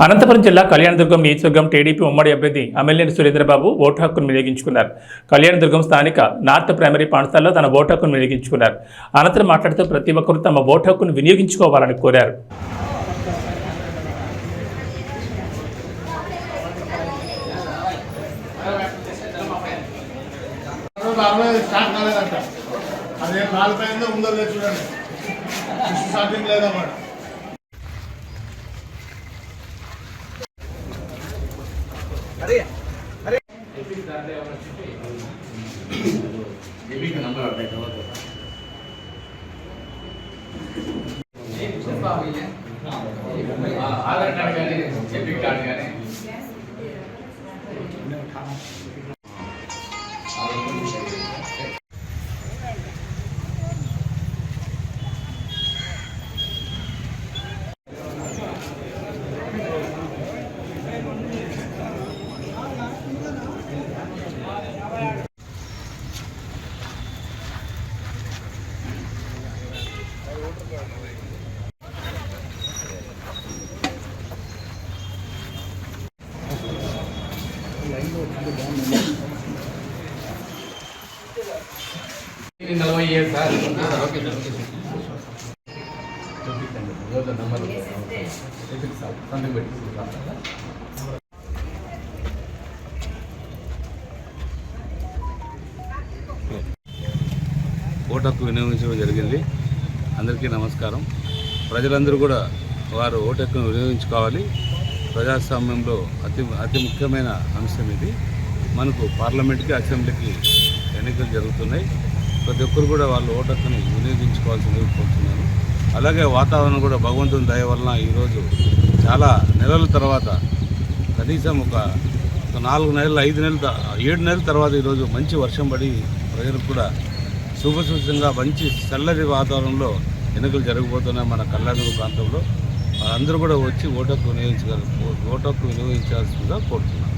అనంతపురం జిల్లా కళ్యాణదుర్గం నియోజకవర్గం టీడీపీ ఉమ్మడి అభ్యర్థి అమ్మినేని సురేంద్రబాబు ఓటు హక్కును వినియోగించుకున్నారు. కళ్యాణదుర్గం స్థానిక నార్త్ ప్రైమరీ పాఠశాలలో తన ఓటు హక్కును వినియోగించుకున్నారు. అనంతరం మాట్లాడుతూ ప్రతి ఒక్కరూ తమ ఓటు హక్కును వినియోగించుకోవాలని కోరారు. अरे अरे जेबी का नंबर आता है आधार कार्ड కానీ जेबी कार्ड కానీ ఓటు హక్కు వినియోగించడం జరిగింది. అందరికీ నమస్కారం. ప్రజలందరూ కూడా వారు ఓటు హక్కును వినియోగించుకోవాలి. ప్రజాస్వామ్యంలో అతి ముఖ్యమైన అంశం ఇది. మనకు పార్లమెంట్కి అసెంబ్లీకి ఎన్నికలు జరుగుతున్నాయి. ప్రతి ఒక్కరు కూడా వాళ్ళు ఓటు హక్కుని వినియోగించుకోవాల్సిందిగా కోరుతున్నాను. అలాగే వాతావరణం కూడా భగవంతుని దయ వలన ఈరోజు చాలా నెలల తర్వాత కనీసం ఒక 4 నెలలు 5 నెలలు 7 నెలల తర్వాత ఈరోజు మంచి వర్షం పడి ప్రజలకు కూడా శుభసూచంగా మంచి చల్లటి వాతావరణంలో ఎన్నికలు జరగబోతున్నాయి. మన కళ్యాణదుర్గం ప్రాంతంలో అందరూ కూడా వచ్చి ఓటు హక్కు వినియోగించాల్సిందిగా కోరుతున్నాను.